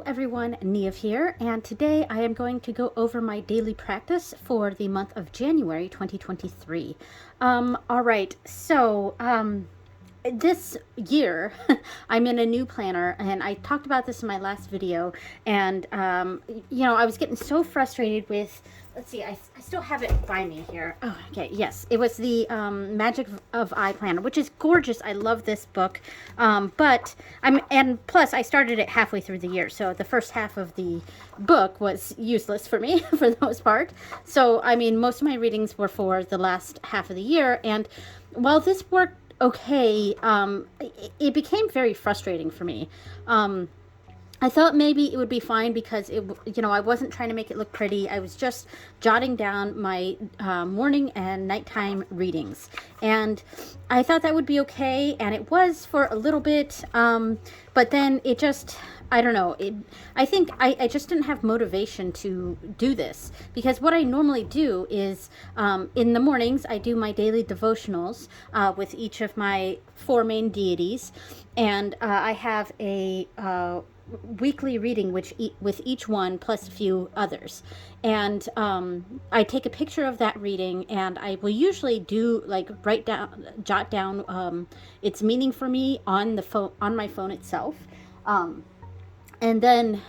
everyone, Neve here, and today I am going to go over my daily practice for the month of January 2023. All right, so this year I'm in a new planner, and I talked about this in my last video, and I was getting so frustrated with, let's see, I still have it by me here. Oh, okay, yes, it was the Magic of I planner, which is gorgeous. I love this book, and plus I started it halfway through the year, so the first half of the book was useless for me for the most part. So I mean, most of my readings were for the last half of the year, and while this worked okay, it became very frustrating for me. I thought maybe it would be fine because I wasn't trying to make it look pretty. I was just jotting down my morning and nighttime readings, and I thought that would be okay, and it was for a little bit, but then it just, I don't know, I think I just didn't have motivation to do this, because what I normally do is in the mornings I do my daily devotionals with each of my four main deities, and I have a weekly reading with each one plus a few others, and I take a picture of that reading, and I will usually jot down its meaning for me on the phone, on my phone itself, and then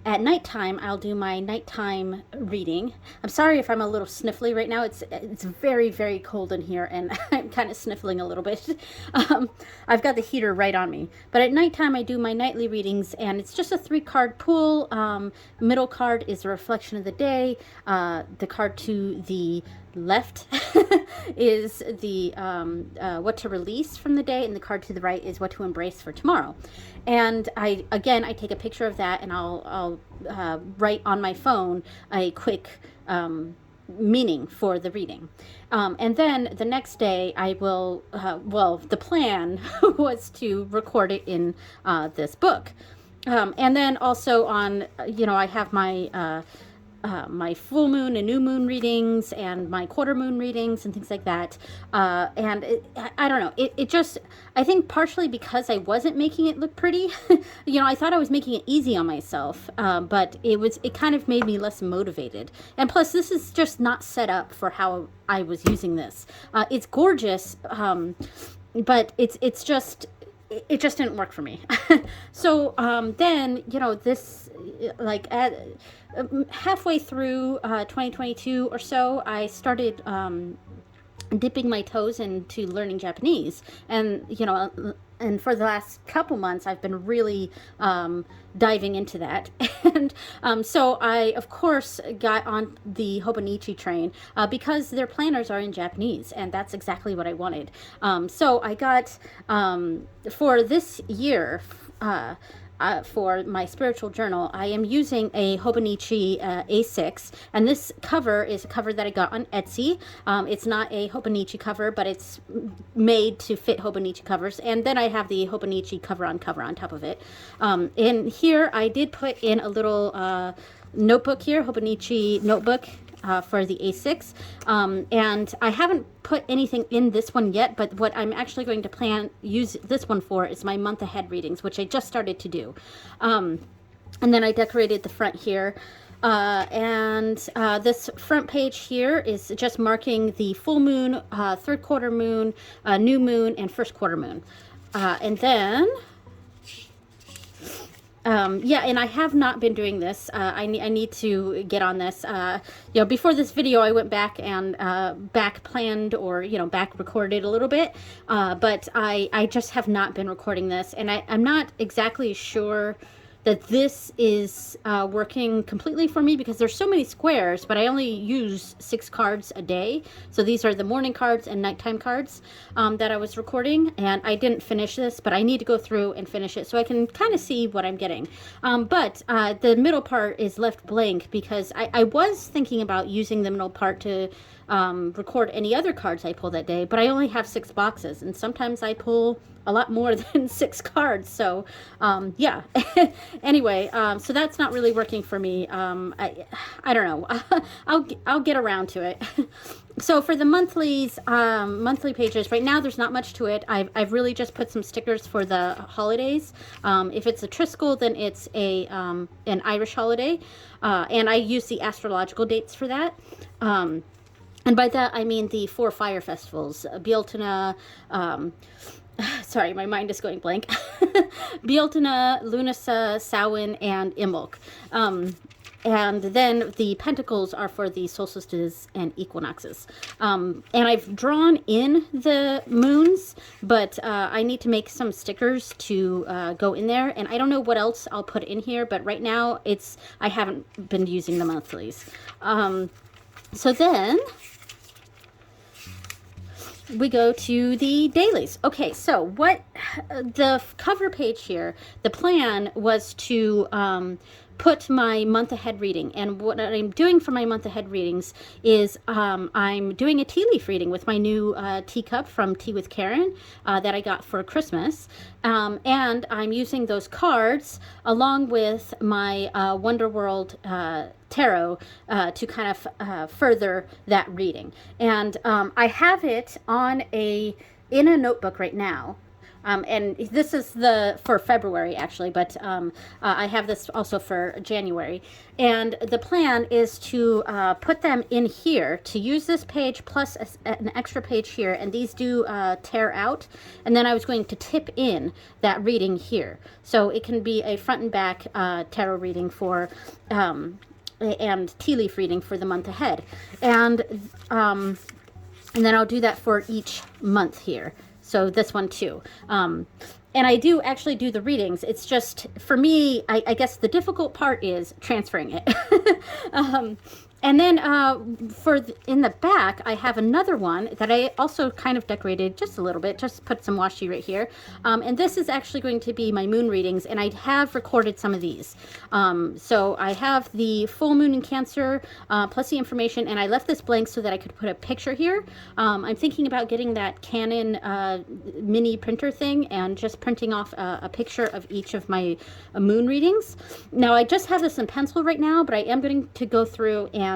at nighttime I'll do my nighttime reading. I'm sorry if I'm a little sniffly right now. It's very, very cold in here, and I'm kind of sniffling a little bit. I've got the heater right on me. But at nighttime I do my nightly readings, and it's just a 3-card pool. Middle card is a reflection of the day. The card to the left is the what to release from the day, and the card to the right is what to embrace for tomorrow. And I take a picture of that, and I'll write on my phone a quick meaning for the reading, and then the next day I will the plan was to record it in this book, and then also on I have my full moon and new moon readings and my quarter moon readings and things like that. And I don't know, it just, I think partially because I wasn't making it look pretty, I thought I was making it easy on myself, but it kind of made me less motivated. And plus, this is just not set up for how I was using this. It's gorgeous, but it just didn't work for me. So then this, like, halfway through 2022 or so, I started dipping my toes into learning Japanese, and and for the last couple months I've been really diving into that. And so I of course got on the Hobonichi train because their planners are in Japanese, and that's exactly what I wanted. So I got for this year, for my spiritual journal, I am using a Hobonichi A6, and this cover is a cover that I got on Etsy. It's not a Hobonichi cover, but it's made to fit Hobonichi covers, and then I have the Hobonichi cover on top of it. And here I did put in a little notebook here, Hobonichi notebook, for the A6, and I haven't put anything in this one yet, but what I'm actually going to use this one for is my month ahead readings, which I just started to do. And then I decorated the front here, and this front page here is just marking the full moon, third quarter moon, new moon, and first quarter moon. And then and I have not been doing this. I need to get on this. Before this video, I went back and back planned, or back recorded a little bit, but I just have not been recording this, and I'm not exactly sure that this is working completely for me, because there's so many squares, but I only use 6 cards a day. So these are the morning cards and nighttime cards that I was recording, and I didn't finish this, but I need to go through and finish it so I can kind of see what I'm getting. But the middle part is left blank because I was thinking about using the middle part to record any other cards I pull that day, but I only have 6 boxes, and sometimes I pull a lot more than 6 cards. So yeah. Anyway, so that's not really working for me. I don't know. I'll get around to it. So for the monthlies, monthly pages, right now there's not much to it. I've really just put some stickers for the holidays. If it's a Triskel, then it's an Irish holiday, and I use the astrological dates for that. And by that I mean the 4 fire festivals: Bealtaine, sorry, my mind is going blank. Bealtaine, Lunasa, Samhain, and Imbolc. And then the pentacles are for the solstices and equinoxes. And I've drawn in the moons, but I need to make some stickers to go in there. And I don't know what else I'll put in here, but right now I haven't been using the monthlies. So then we go to the dailies. Okay, so what the cover page here, the plan was to put my month ahead reading, and what I'm doing for my month ahead readings is I'm doing a tea leaf reading with my new teacup from Tea with Karen that I got for Christmas, and I'm using those cards along with my Wonder World tarot to kind of further that reading. And I have it in a notebook right now. And this is for February actually, but I have this also for January. And the plan is to put them in here, to use this page plus an extra page here, and these do tear out. And then I was going to tip in that reading here. So it can be a front and back tarot reading for and tea leaf reading for the month ahead. And then I'll do that for each month here. So this one too. And I do actually do the readings. It's just, for me, I guess the difficult part is transferring it. And then in the back, I have another one that I also kind of decorated just a little bit, just put some washi right here. And this is actually going to be my moon readings, and I have recorded some of these. So I have the full moon in Cancer, plus the information, and I left this blank so that I could put a picture here. I'm thinking about getting that Canon mini printer thing and just printing off a picture of each of my moon readings. Now, I just have this in pencil right now, but I am going to go through and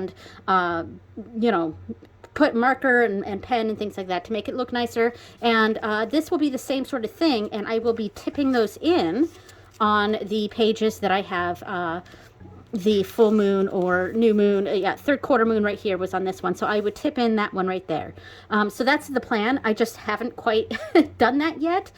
put marker and pen and things like that to make it look nicer. And this will be the same sort of thing, and I will be tipping those in on the pages that I have the full moon or new moon. Third quarter moon right here was on this one, so I would tip in that one right there. So that's the plan. I just haven't quite done that yet.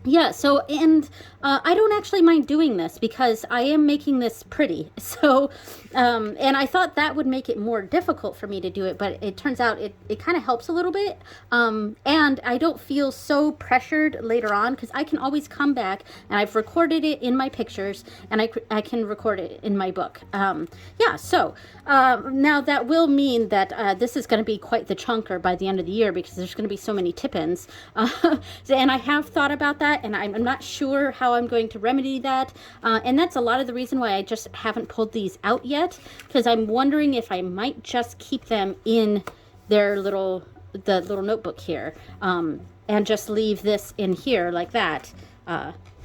Yeah, so, and I don't actually mind doing this because I am making this pretty. So, and I thought that would make it more difficult for me to do it, but it turns out it kind of helps a little bit. And I don't feel so pressured later on because I can always come back, and I've recorded it in my pictures, and I can record it in my book. Yeah, so now that will mean that this is going to be quite the chunker by the end of the year because there's going to be so many tip-ins. And I have thought about that, and I'm not sure how I'm going to remedy that. And that's a lot of the reason why I just haven't pulled these out yet, because I'm wondering if I might just keep them in the little notebook here, and just leave this in here like that.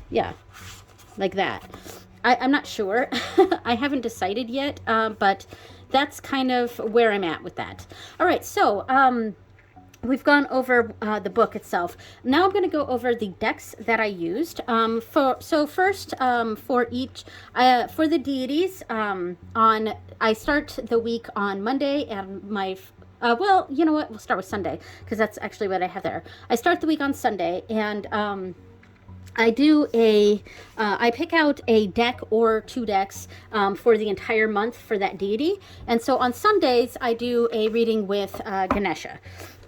Yeah, like that. I'm not sure. I haven't decided yet, but that's kind of where I'm at with that. All right, so we've gone over the book itself. Now I'm going to go over the decks that I used. So first, for the deities, I start the week on Monday, and well, you know what? We'll start with Sunday because that's actually what I have there. I start the week on Sunday, and I do I pick out a deck or 2 decks for the entire month for that deity. And so on Sundays, I do a reading with Ganesha.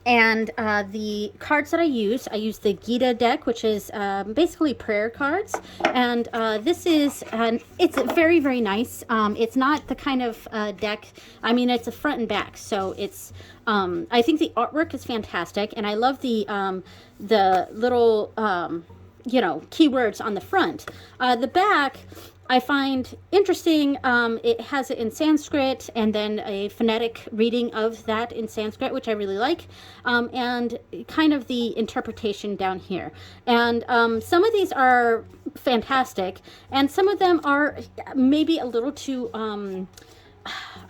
And the cards that I use the Gita deck, which is basically prayer cards. And this is, it's very, very nice. It's not the kind of deck, I mean, it's a front and back. So it's, I think the artwork is fantastic. And I love the little, keywords on the front. The back, I find interesting. It has it in Sanskrit and then a phonetic reading of that in Sanskrit, which I really like, and kind of the interpretation down here. And some of these are fantastic, and some of them are maybe a little too.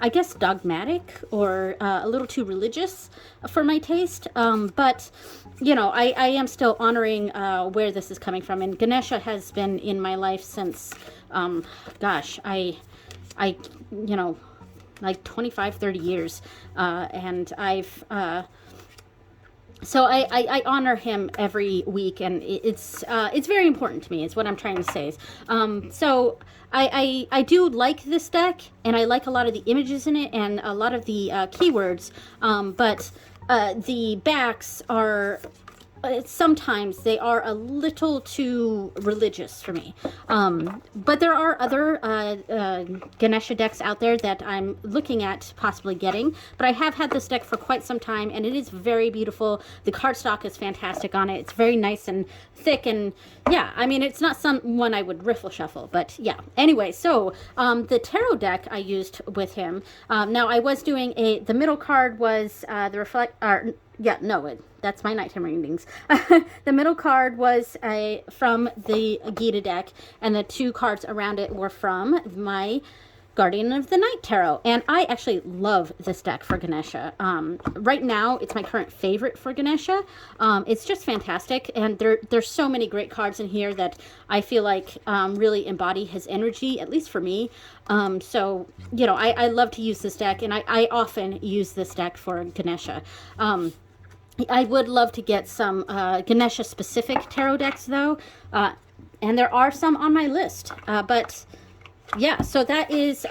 I guess dogmatic or a little too religious for my taste. But you know, I am still honoring where this is coming from. And Ganesha has been in my life since, gosh, I, you know, like 25, 30 years. And I've, so I honor him every week, and it's very important to me. Is what I'm trying to say. So I do like this deck, and I like a lot of the images in it and a lot of the keywords. But the backs are sometimes they are a little too religious for me. But there are other Ganesha decks out there that I'm looking at possibly getting. But I have had this deck for quite some time, and it is very beautiful. The cardstock is fantastic on it. It's very nice and thick, and yeah, I mean, it's not one I would riffle shuffle, but yeah. Anyway, so the tarot deck I used with him. Now I was doing the middle card was the reflect. Yeah, no, that's my nighttime readings. The middle card was from the Gita deck, and the two cards around it were from my Guardian of the Night Tarot. And I actually love this deck for Ganesha. Right now, it's my current favorite for Ganesha. It's just fantastic, and there's so many great cards in here that I feel like really embody his energy, at least for me. So, you know, I love to use this deck, and I often use this deck for Ganesha. I would love to get some Ganesha-specific tarot decks, though, and there are some on my list. But, yeah, so that is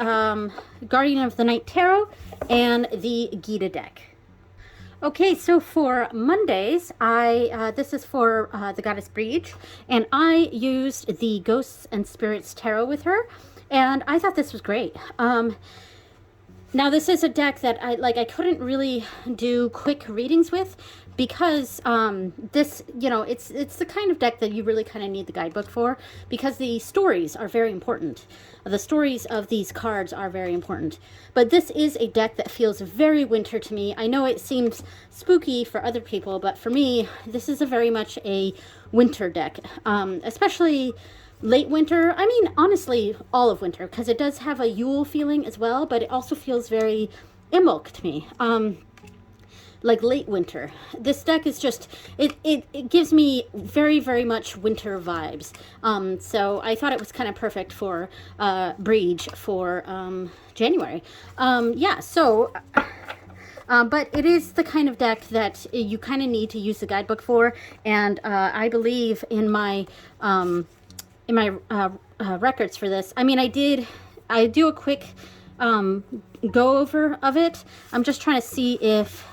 Guardian of the Night Tarot and the Gita deck. Okay, so for Mondays, this is for the Goddess Breach, and I used the Ghosts and Spirits Tarot with her, and I thought this was great. Now, this is a deck that I couldn't really do quick readings with because this, you know, it's the kind of deck that you really kind of need the guidebook for, because the stories are very important. The stories of these cards are very important. But this is a deck that feels very winter to me. I know it seems spooky for other people, but for me, this is very much a winter deck, especially late winter. I mean, honestly, all of winter, because it does have a Yule feeling as well, but it also feels very Imbolc to me. Like late winter. This deck is just, it gives me very, very much winter vibes. So I thought it was kind of perfect for Breach for January. Yeah, so but it is the kind of deck that you kind of need to use the guidebook for, and I believe in my records for this. I mean, I do a quick go over of it. I'm just trying to see if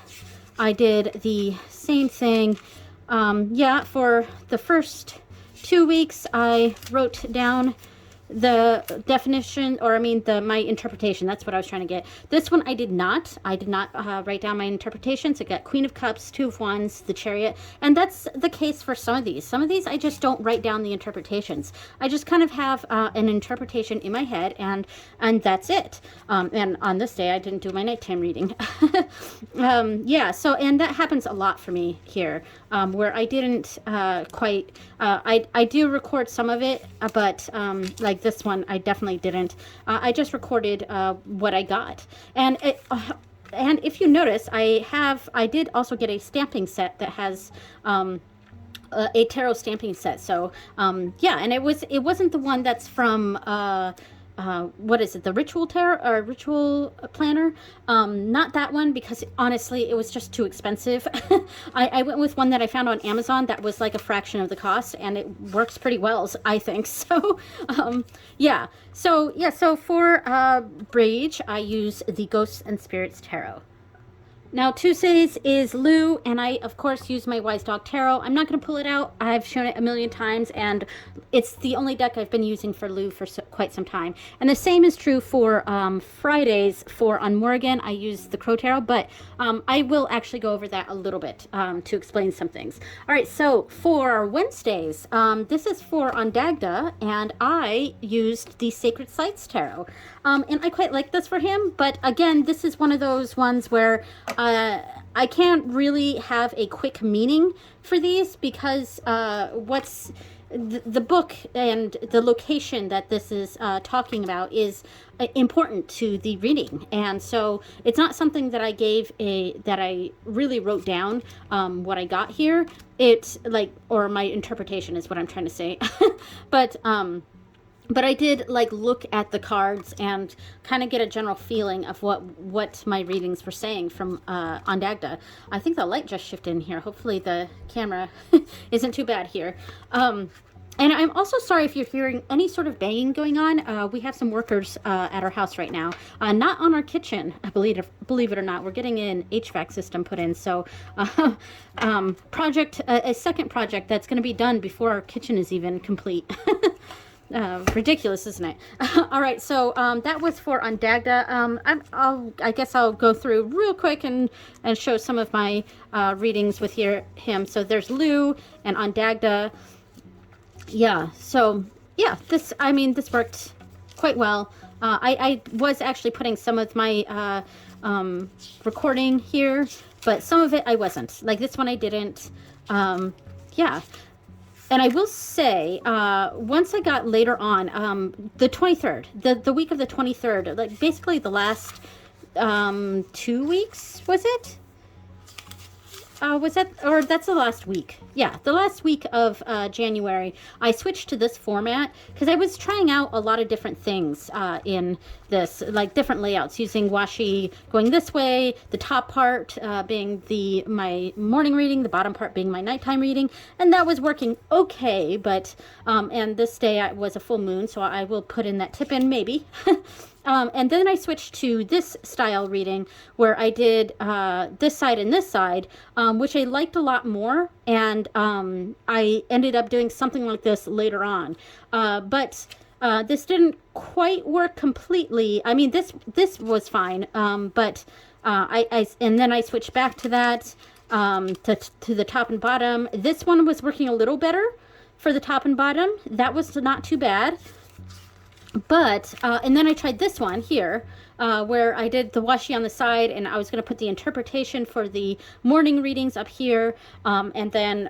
I did the same thing. Yeah, for the first 2 weeks, I wrote down the definition, or I mean my interpretation. That's what I was trying to get. This one I did not write down my interpretation. So I got Queen of Cups, Two of Wands, the Chariot, and that's the case for some of these. Some of these I just don't write down the interpretations. I just kind of have an interpretation in my head, and that's it. And on this day I didn't do my nighttime reading. Yeah, so, and that happens a lot for me here, where I didn't quite I do record some of it, but like this one I definitely didn't. I just recorded what I got, and if you notice, I did also get a stamping set that has a tarot stamping set. So yeah, and it wasn't the one that's from what is it, the Ritual Tarot or Ritual Planner? Not that one, because honestly it was just too expensive. I went with one that I found on Amazon that was like a fraction of the cost, and it works pretty well, I think. So yeah, so for Breach I use the Ghosts and Spirits Tarot. Now Tuesdays is Lou, and I of course use my Wise Dog Tarot. I'm not going to pull it out. I've shown it a million times, and it's the only deck I've been using for Lou for quite some time. And the same is true for Fridays for on Morrigan. I use the Crow Tarot, but I will actually go over that a little bit to explain some things. All right, so for Wednesdays, this is for Ondagda, and I used the Sacred Sites Tarot. And I quite like this for him, but again, this is one of those ones where I can't really have a quick meaning for these because what's the book and the location that this is talking about is important to the reading, and so it's not something that I really wrote down what I got here. It's like, or my interpretation is what I'm trying to say, but I did like look at the cards and kind of get a general feeling of what my readings were saying from Ondagda. I think the light just shifted in here. Hopefully the camera isn't too bad here. And I'm also sorry if you're hearing any sort of banging going on. We have some workers at our house right now. Not on our kitchen, I believe it or not. We're getting an HVAC system put in. So a second project that's going to be done before our kitchen is even complete. Ridiculous, isn't it? All right, so that was for Ondagda. I guess I'll go through real quick and show some of my readings with him. So there's Lou and Ondagda. Yeah, so yeah, this worked quite well. I was actually putting some of my recording here, but some of it I wasn't. Like this one I didn't. Yeah. And I will say, once I got later on, the 23rd, the week of the 23rd, like basically the last 2 weeks, was it? Was that, or that's the last week? Yeah, the last week of January, I switched to this format because I was trying out a lot of different things in this, like different layouts, using washi going this way, the top part being my morning reading, the bottom part being my nighttime reading, and that was working okay, but, and this day was a full moon, so I will put in that tip in, maybe. And then I switched to this style reading where I did this side and this side, which I liked a lot more. And I ended up doing something like this later on. But this didn't quite work completely. I mean, this was fine. But and then I switched back to that, to the top and bottom. This one was working a little better for the top and bottom. That was not too bad. But, and then I tried this one here, where I did the washi on the side, and I was going to put the interpretation for the morning readings up here, and then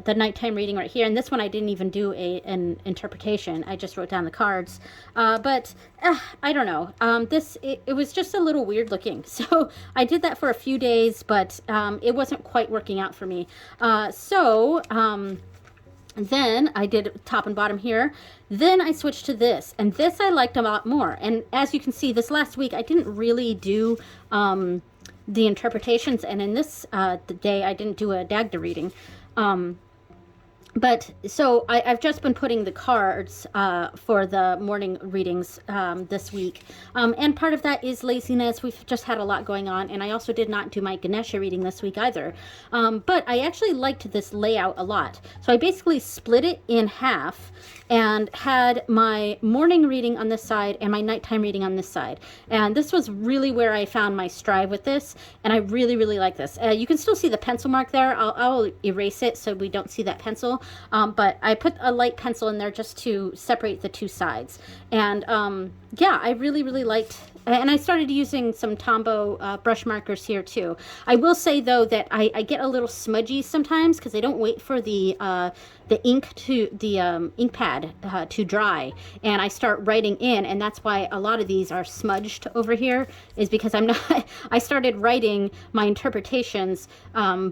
the nighttime reading right here. And this one I didn't even do an interpretation. I just wrote down the cards. But I don't know. It was just a little weird looking. So I did that for a few days, but it wasn't quite working out for me. Then I did top and bottom here. Then I switched to this, and this I liked a lot more. And as you can see, this last week I didn't really do the interpretations, and in this day I didn't do a Dagda reading. But so I've just been putting the cards for the morning readings this week. And part of that is laziness. We've just had a lot going on. And I also did not do my Ganesha reading this week either. But I actually liked this layout a lot. So I basically split it in half and had my morning reading on this side and my nighttime reading on this side. And this was really where I found my stride with this. And I really, really like this. You can still see the pencil mark there. I'll erase it so we don't see that pencil. But I put a light pencil in there just to separate the two sides. And yeah, I really, really liked, and I started using some Tombow brush markers here too. I will say though that I get a little smudgy sometimes because I don't wait for the ink to the ink pad to dry, and I start writing in, and that's why a lot of these are smudged over here, is because I'm not I started writing my interpretations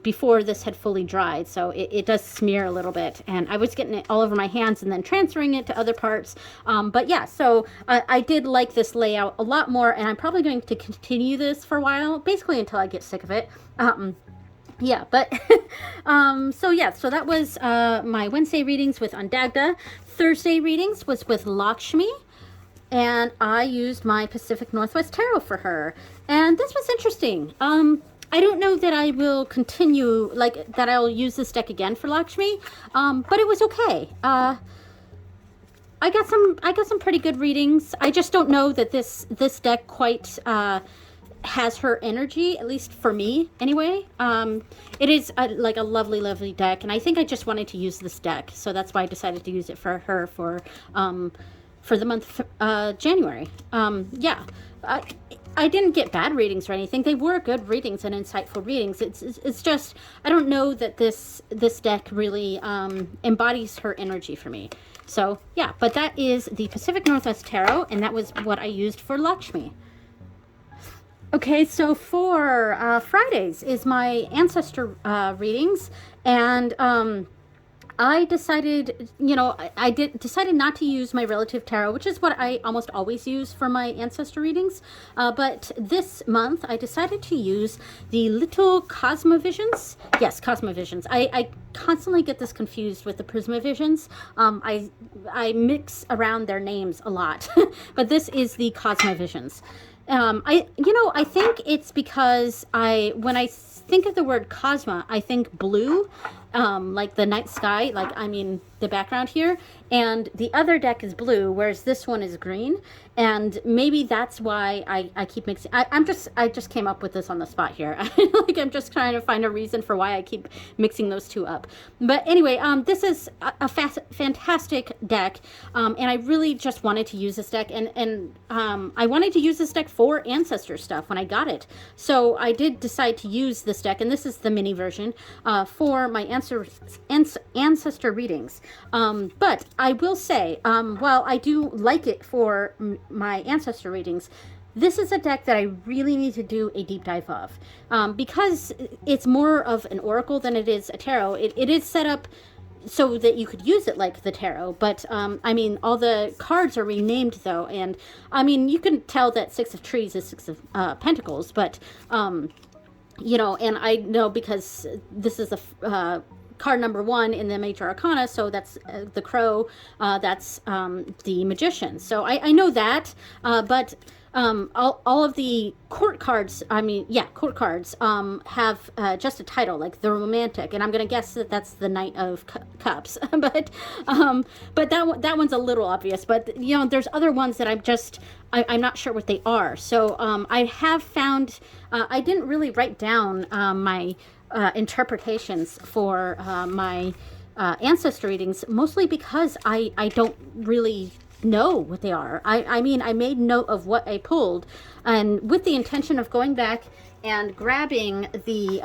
before this had fully dried, so it does smear a little bit, and I was getting it all over my hands and then transferring it to other parts. But yeah, so I did like this layout a lot more, and I'm probably going to continue this for a while, basically until I get sick of it. Yeah, but so yeah, so that was my Wednesday readings with Ondagda. Thursday readings was with Lakshmi, and I used my Pacific Northwest Tarot for her. And this was interesting. I don't know that I will continue, like, that I'll use this deck again for Lakshmi, but it was okay. I got some pretty good readings. I just don't know that this deck quite has her energy, at least for me anyway. It is like a lovely, lovely deck, and I think I just wanted to use this deck, so that's why I decided to use it for her for the month January. Yeah. I didn't get bad readings or anything. They were good readings and insightful readings. It's just I don't know that this deck really embodies her energy for me. So yeah, but that is the Pacific Northwest Tarot, and that was what I used for Lakshmi. Okay, so for Fridays is my ancestor readings, and I decided, decided not to use my relative tarot, which is what I almost always use for my ancestor readings. But this month, I decided to use the little Cosmovisions. Yes, Cosmovisions. I constantly get this confused with the Prismavisions. I mix around their names a lot, but this is the Cosmovisions. I think it's because when I think of the word Cosma, I think blue, like the night sky, the background here, and the other deck is blue, whereas this one is green, and maybe that's why I keep mixing. I just came up with this on the spot here. I'm just trying to find a reason for why I keep mixing those two up. But anyway, this is a fantastic deck, and I really just wanted to use this deck, and I wanted to use this deck for ancestor stuff when I got it. So I did decide to use this deck, and this is the mini version for my ancestor readings. But I will say, while I do like it for my ancestor readings, this is a deck that I really need to do a deep dive of, because it's more of an oracle than it is a tarot. It is set up so that you could use it like the tarot, but all the cards are renamed though, and you can tell that Six of Trees is Six of Pentacles, but and I know because this is the card number 1 in the Major Arcana, so that's the Crow, that's the Magician. So I know that, but all of the court cards, court cards have just a title, like the Romantic, and I'm going to guess that that's the Knight of Cups. but that one's a little obvious, but there's other ones that I'm not sure what they are. So I have found, I didn't really write down my interpretations for my ancestor readings, mostly because I don't really know what they are. I made note of what I pulled, and with the intention of going back and grabbing the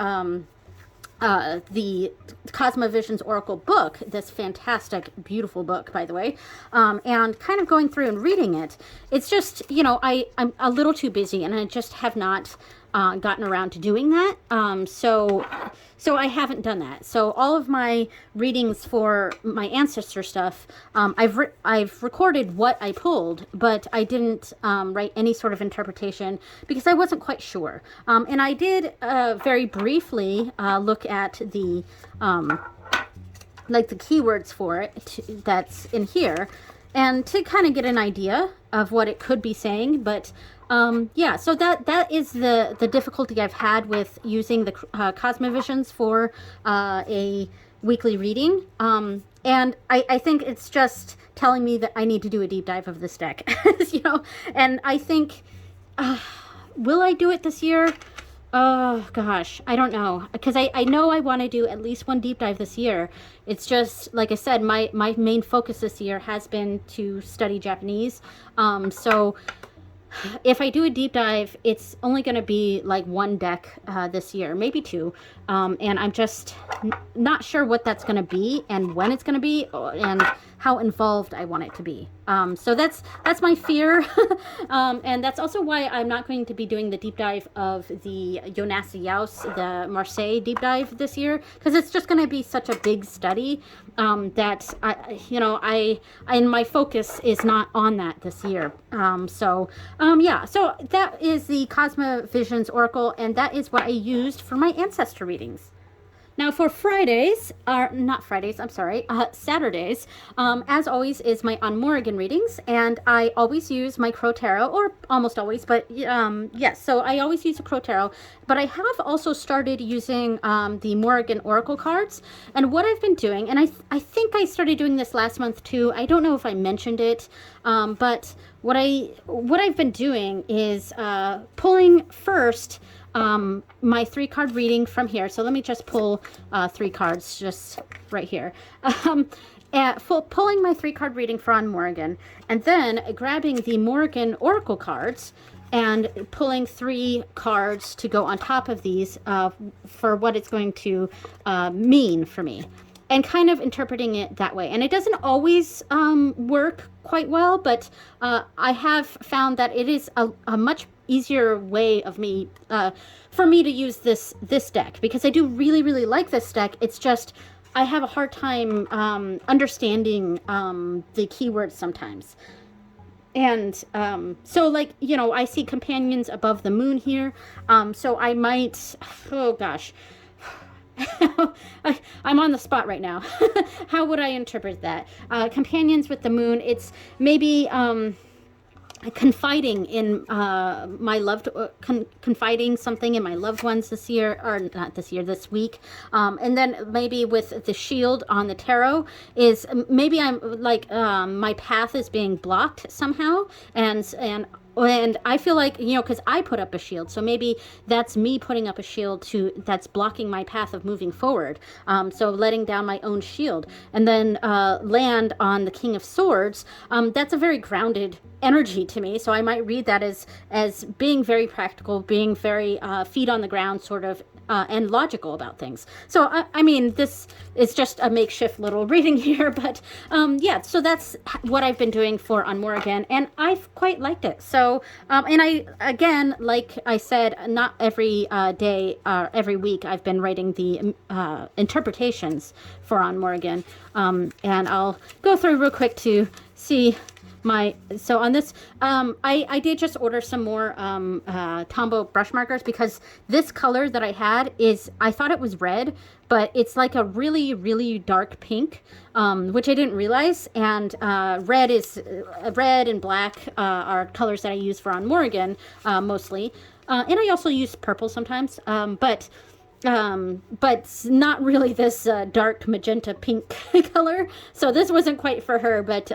Cosmovisions Oracle book, this fantastic, beautiful book, by the way, and kind of going through and reading it. It's just, I'm a little too busy, and I just have not gotten around to doing that. So I haven't done that. So all of my readings for my ancestor stuff, I've recorded what I pulled, but I didn't write any sort of interpretation because I wasn't quite sure. And I did very briefly look at the the keywords for it that's in here, and to kind of get an idea of what it could be saying. But so that is the difficulty I've had with using the Cosmovisions for a weekly reading. And I think it's just telling me that I need to do a deep dive of this deck, and I think, will I do it this year? Oh gosh, I don't know, because I know I want to do at least one deep dive this year. It's just, like I said, my main focus this year has been to study Japanese. So if I do a deep dive, it's only going to be like one deck this year, maybe two. And I'm just not sure what that's going to be and when it's going to be and how involved I want it to be. So that's my fear. And that's also why I'm not going to be doing the deep dive of the Jonas Jaus, the Marseille deep dive this year, because it's just going to be such a big study that my focus is not on that this year. So that is the Cosmovisions Oracle, and that is what I used for my ancestor readings. Now for Fridays, or not Fridays, I'm sorry, Saturdays, as always, is my On Morrigan readings, and I always use my Crow Tarot, or almost always, but yes, so I always use the Crow Tarot, but I have also started using the Morrigan Oracle cards, and what I've been doing, and I think I started doing this last month too, I don't know if I mentioned it, but what I've been doing is pulling first my 3-card reading from here. So let me just pull 3 cards just right here. Pulling my 3-card reading for On Morrigan, and then grabbing the Morrigan Oracle cards and pulling 3 cards to go on top of these for what it's going to mean for me, and kind of interpreting it that way. And it doesn't always work quite well, but I have found that it is a much easier way of me for me to use this deck, because I do really like this deck. It's just I have a hard time understanding the keywords sometimes. And so, like, you know, I see companions above the moon here, so I might, oh gosh, I'm on the spot right now. How would I interpret that? Companions with the moon, it's maybe confiding in confiding something in my loved ones this year, or not this year, this week. And then maybe with the shield on the tarot is maybe I'm like my path is being blocked somehow, and I feel like, you know, because I put up a shield, so maybe that's me putting up a shield that's blocking my path of moving forward. So letting down my own shield, and then land on the King of Swords. That's a very grounded energy to me, so I might read that as being very practical, being very feet on the ground sort of, and logical about things. So I mean, this is just a makeshift little reading here, but yeah, so that's what I've been doing for On Morrigan, and I've quite liked it. So and I, again, like I said, not every day or every week I've been writing the interpretations for On Morrigan, and I'll go through real quick to see so on this, I did just order some more Tombow brush markers, because this color that I had I thought it was red, but it's like a really dark pink, which I didn't realize. And red and black are colors that I use for On Morrigan mostly, and I also use purple sometimes, but not really this dark magenta pink color. So this wasn't quite for her, but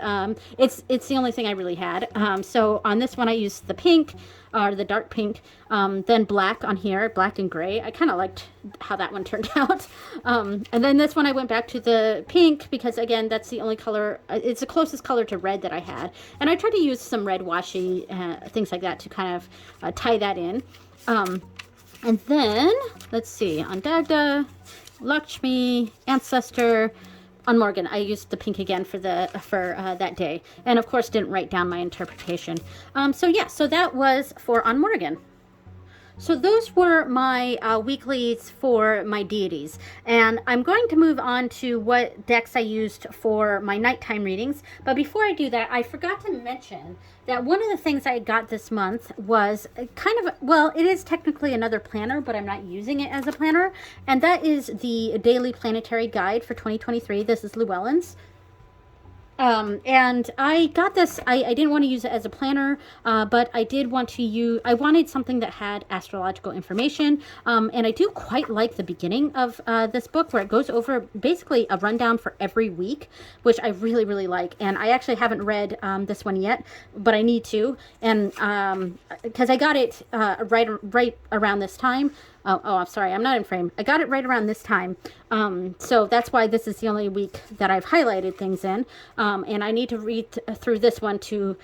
it's the only thing I really had. So on this one I used the pink, or the dark pink, then black on here, black and gray. I kind of liked how that one turned out. And then this one I went back to the pink, because again, that's the only color, it's the closest color to red that I had. And I tried to use some red washi, things like that, to kind of tie that in. And then, let's see, on Dagda, Lakshmi, Ancestor, On Morrigan, I used the pink again for that day. And of course, didn't write down my interpretation. So yeah, so that was for On Morrigan. So those were my weeklies for my deities, and I'm going to move on to what decks I used for my nighttime readings. But before I do that, I forgot to mention that one of the things I got this month was kind of, well, it is technically another planner, but I'm not using it as a planner, and that is the Daily Planetary Guide for 2023. This is Llewellyn's. And I got this, I didn't want to use it as a planner, but I did want to I wanted something that had astrological information, and I do quite like the beginning of this book, where it goes over basically a rundown for every week, which I really like. And I actually haven't read this one yet, but I need to, and because I got it right around this time. Oh, I'm sorry, I'm not in frame. I got it right around this time. So that's why this is the only week that I've highlighted things in. And I need to read through this one to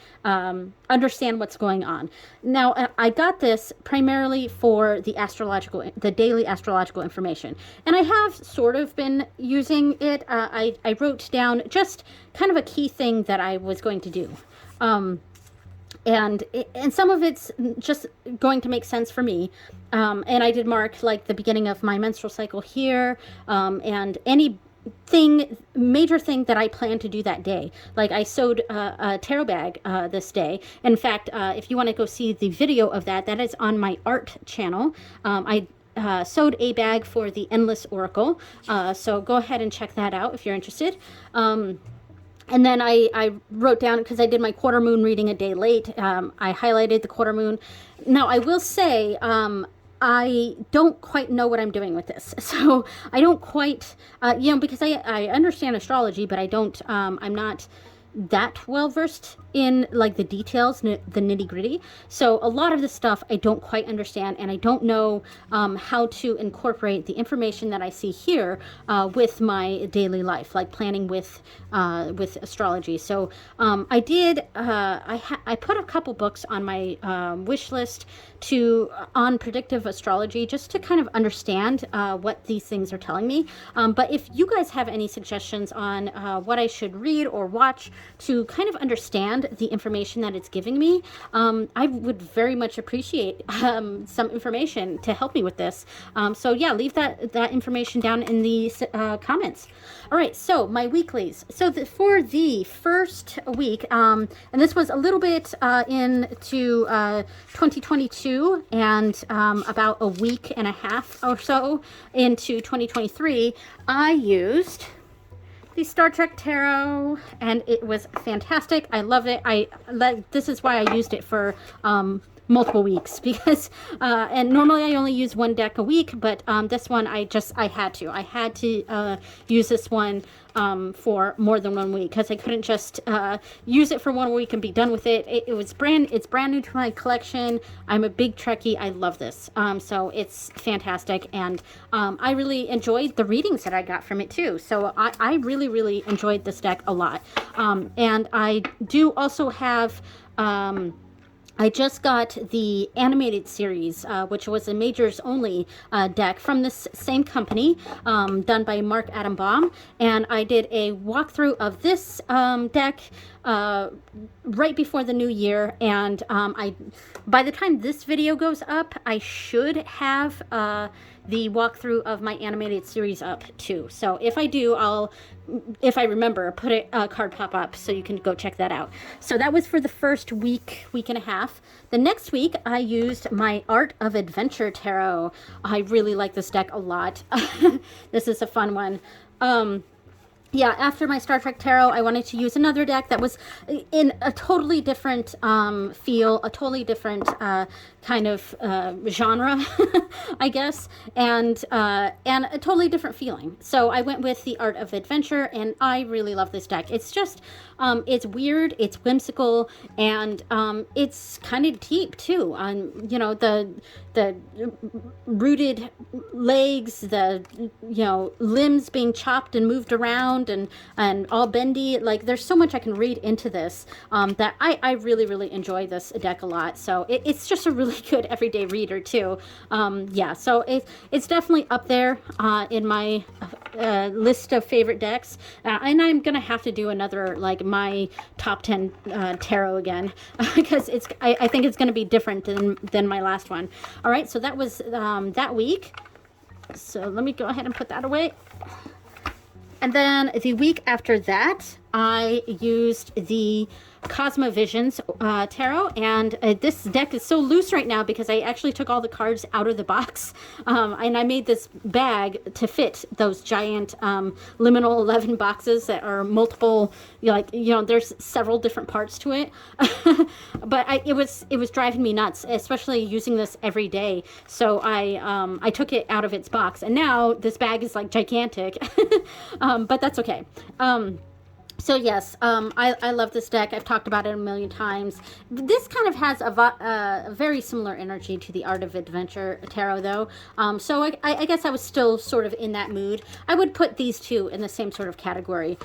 understand what's going on. Now, I got this primarily for the daily astrological information. And I have sort of been using it. I wrote down just kind of a key thing that I was going to do. And some of it's just going to make sense for me. And I did mark like the beginning of my menstrual cycle here, and any major thing that I plan to do that day. Like I sewed a tarot bag this day. In fact, if you want to go see the video of that, that is on my art channel. sewed a bag for the Endless Oracle. So go ahead and check that out if you're interested. And then I wrote down, because I did my quarter moon reading a day late, I highlighted the quarter moon. Now, I will say, I don't quite know what I'm doing with this. So I don't quite, because I understand astrology, but I don't, I'm not that well versed in like the details, the nitty gritty. So a lot of this stuff I don't quite understand, and I don't know how to incorporate the information that I see here with my daily life, like planning with astrology. So I did. I put a couple books on my wish list on predictive astrology, just to kind of understand what these things are telling me. But if you guys have any suggestions on what I should read or watch to kind of understand the information that it's giving me, I would very much appreciate some information to help me with this. So yeah, leave that information down in the comments. All right, so my weeklies. So for the first week, and this was a little bit into 2022, and about a week and a half or so into 2023, I used the Star Trek Tarot, and it was fantastic. I loved it. This is why I used it for multiple weeks, because and normally I only use one deck a week, but this one I had to use this one for more than 1 week, because I couldn't just use it for 1 week and be done with it. It's brand new to my collection. I'm a big Trekkie. I love this. So it's fantastic, and I really enjoyed the readings that I got from it too. So I really, really enjoyed this deck a lot. And I do also have I just got the animated series, which was a Majors Only deck from this same company, done by Mark Adam Baum, and I did a walkthrough of this deck right before the new year, and by the time this video goes up, I should have the walkthrough of my animated series up too. So if I do, if I remember, put a card pop up so you can go check that out. So that was for the first week and a half. The next week, I used my Art of Adventure Tarot. I really like this deck a lot. This is a fun one. Yeah, after my Star Trek Tarot, I wanted to use another deck that was in a totally different feel, a totally different kind of genre, I guess, and a totally different feeling. So I went with the Art of Adventure, and I really love this deck. It's just, it's weird, it's whimsical, and it's kind of deep too. The rooted legs, the limbs being chopped and moved around, and all bendy. Like, there's so much I can read into this that I really, really enjoy this deck a lot. So it's just a really good everyday reader too. Yeah, so it's definitely up there in my list of favorite decks, and I'm gonna have to do another, like, my top 10 tarot again, because I think it's gonna be different than my last one. All right, so that was that week. So let me go ahead and put that away. And then the week after that, I used the Cosmovisions Tarot, and this deck is so loose right now because I actually took all the cards out of the box, and I made this bag to fit those giant liminal 11 boxes that are multiple, there's several different parts to it. But it was driving me nuts, especially using this every day. So I took it out of its box, and now this bag is like gigantic. But that's okay. So yes, I love this deck. I've talked about it a million times. This kind of has a very similar energy to the Art of Adventure Tarot, though. So I guess I was still sort of in that mood. I would put these two in the same sort of category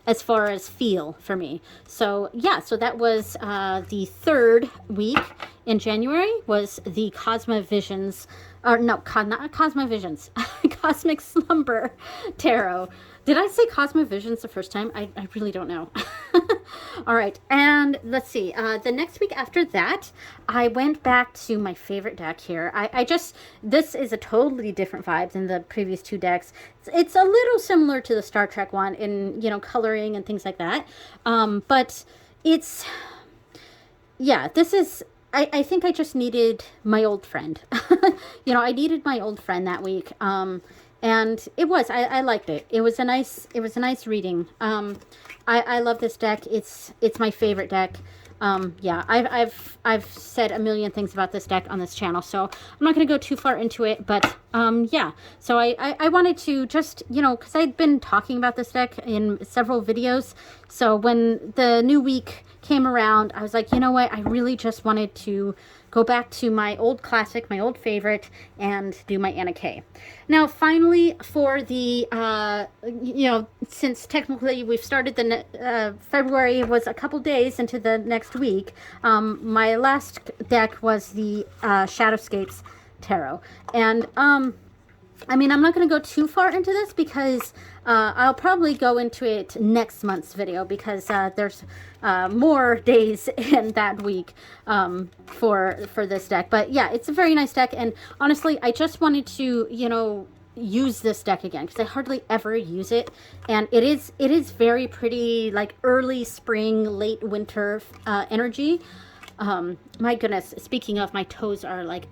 as far as feel for me. So yeah, so that was the third week in January, was the Cosmovisions, or no, not Cosmovisions, Cosmic Slumber Tarot. Did I say Cosmovisions the first time? I really don't know. All right, and let's see. The next week after that, I went back to my favorite deck here. This is a totally different vibe than the previous two decks. It's a little similar to the Star Trek one in, coloring and things like that. But it's, yeah, this is I think I just needed my old friend. I needed my old friend that week. And I liked it. It was a nice reading. I love this deck. It's my favorite deck. Yeah, I've said a million things about this deck on this channel, so I'm not going to go too far into it, but yeah. So I wanted to just, because I'd been talking about this deck in several videos, so when the new week came around, I was like, you know what, I really just wanted to go back to my old classic, my old favorite, and do my Anna Kay. Now, finally, for the, since technically we've started February was a couple days into the next week, my last deck was the Shadowscapes Tarot. And, I mean, I'm not going to go too far into this because I'll probably go into it next month's video because there's more days in that week for this deck. But yeah, it's a very nice deck. And honestly, I just wanted to, use this deck again because I hardly ever use it. And it is very pretty, like early spring, late winter energy. My goodness, speaking of, my toes are like,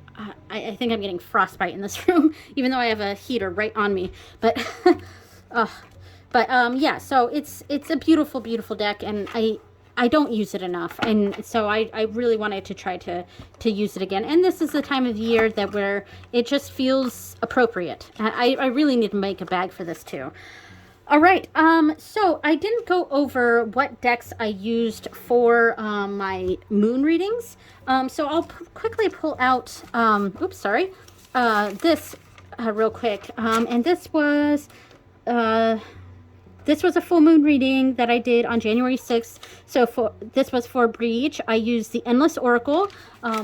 I think I'm getting frostbite in this room, even though I have a heater right on me. But, yeah, so it's a beautiful, beautiful deck, and I don't use it enough, and so I really wanted to try to use it again. And this is the time of year where it just feels appropriate. I really need to make a bag for this too. All right, so I didn't go over what decks I used for my moon readings. So I'll quickly pull out, this real quick. And this was a full moon reading that I did on January 6th. So this was for Breach. I used the Endless Oracle,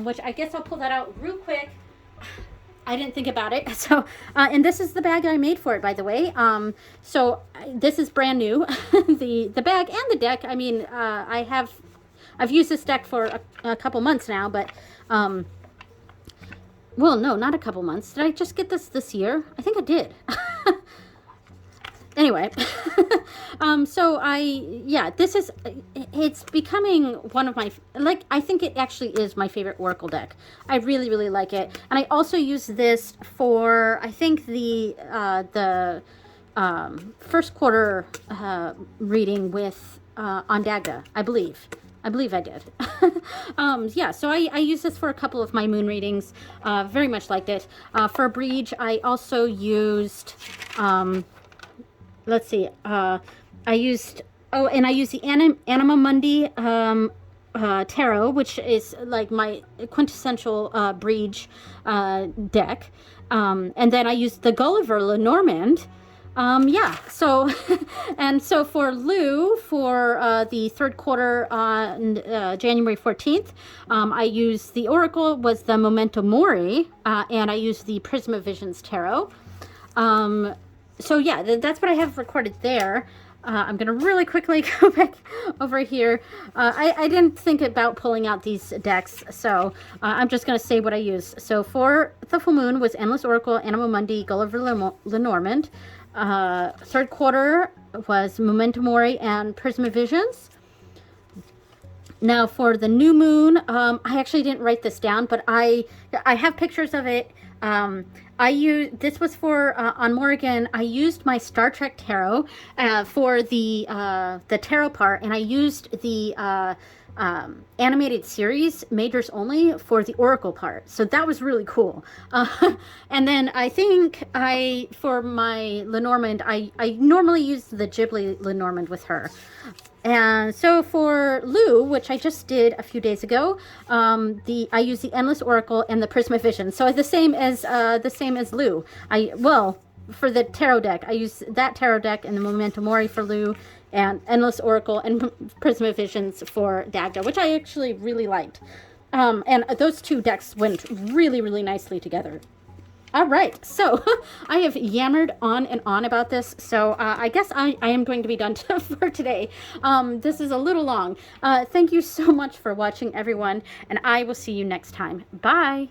which I guess I'll pull that out real quick. I didn't think about it. So, and this is the bag I made for it, by the way. So this is brand new, the bag and the deck. I mean, I've used this deck for a couple months now, but, well, no, not a couple months. Did I just get this year? I think I did. Anyway, it's becoming one of my, I think it actually is my favorite Oracle deck. I really, really like it. And I also use this for, I think, the first quarter reading with Ondagda, I believe. I believe I did. Yeah, so I used this for a couple of my moon readings. Very much liked it. For Breach, I also used... let's see, I used the Anima Mundi Tarot, which is like my quintessential Breach deck. And then I used the Gulliver Lenormand. Yeah, so, and so for Lou, for the third quarter on January 14th, I used the Oracle, was the Memento Mori, and I used the Prisma Visions Tarot. So yeah, that's what I have recorded there. I'm going to really quickly go back over here. I didn't think about pulling out these decks, so I'm just going to say what I used. So for the full moon was Endless Oracle, Anima Mundi, Gulliver Lenormand. Third quarter was Memento Mori and Prisma Visions. Now for the new moon, I actually didn't write this down, but I have pictures of it. This was for, on Morrigan, I used my Star Trek Tarot, for the tarot part, and I used the, animated series, Majors Only, for the Oracle part. So that was really cool. And then I think for my Lenormand, I normally use the Ghibli Lenormand with her. And so for Lou, which I just did a few days ago, I use the Endless Oracle and the Prisma Vision. So the same as Lou. For the tarot deck, I use that tarot deck and the Memento Mori for Lou, and Endless Oracle and Prisma Visions for Dagda, which I actually really liked. And those two decks went really, really nicely together. All right, so I have yammered on and on about this, so I guess I am going to be done for today. This is a little long. Thank you so much for watching, everyone, and I will see you next time. Bye!